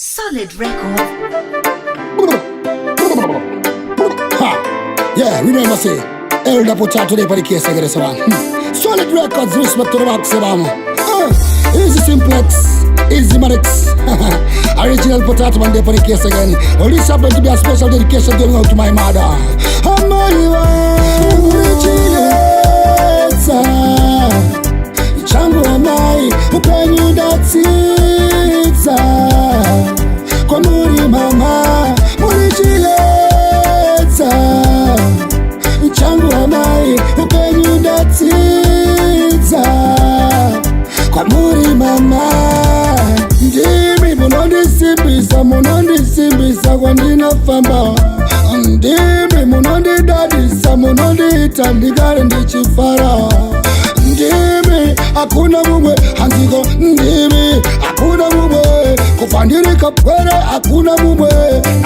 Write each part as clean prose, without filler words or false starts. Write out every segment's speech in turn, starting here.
Solid record. Yeah, remember say, Elder put out today for the case again, so Solid records, respect to the box, easy simplex, easy manix. Original potato one day for the case again. Well, this happened to be a special dedication going out to my mother. Changu amai, upenyu datitza. Kwa muri mama, muri chileza. Changu amai, upenyu datitza. Kwa muri mama, ndimi munondisimbisa kwa ndina famba. Ndimi munondidadisa, munondita ndigare ndichifara. Ndimi hakuna mumwe hanziko, ndimi hakuna mumwe kufandirika pwere, hakuna mumwe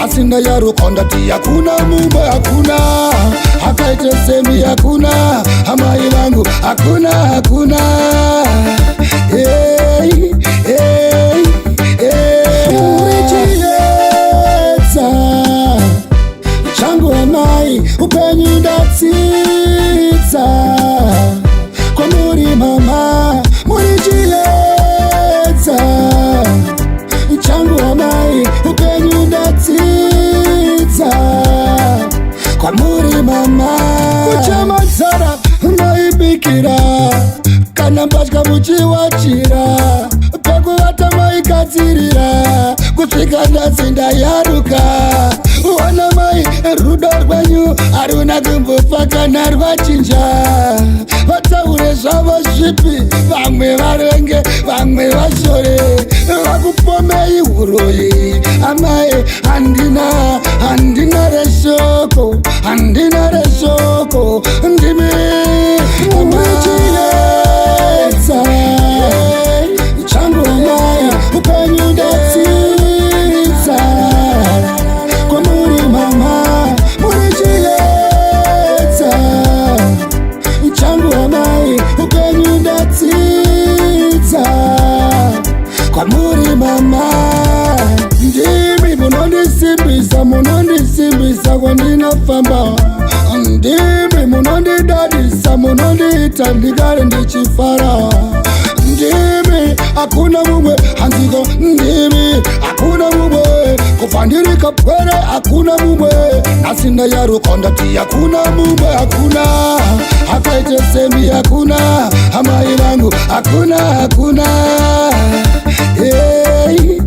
asinda ya rukondati, hakuna mumwe, hakuna hakaite semi, hakuna hamai wangu, hakuna hey, hey, hey. Urichileza changu amai upenyu datitza. Kwa muri mama, muri chileza. Changu amai, upenyu datitza. Kwa muri mama, kuchama zara, maibikira. Kana mbashka muchiwachira. Peku hata maikazirira. Kusvika ndazinda yaruka. Wana mai rudo rwenyu haruna kumbofaka narwachinja. Vataure zvavo zvipi, vamwe varenge, vamwe vashore. Vakupomei huroyi, amai handina reshoko, handina reshoko. Ndimi muchileza, changu amai upenyu datitza. Kwa muri mama, muri chileza. Changu amai upenyu datitza. Kwa muri mama, ndimi munondisimbisa kwa ndina famba. Ndimi munondidadisa, munondita ndigare ndichifara. Ndimi hakuna mumwe hanziko, ndimi hakuna mumwe kufandirika pwere, hakuna mumwe asinda ya rukondati, hakuna mumwe, hakuna hakaite semi, hakuna hamai wangu, hakuna hey,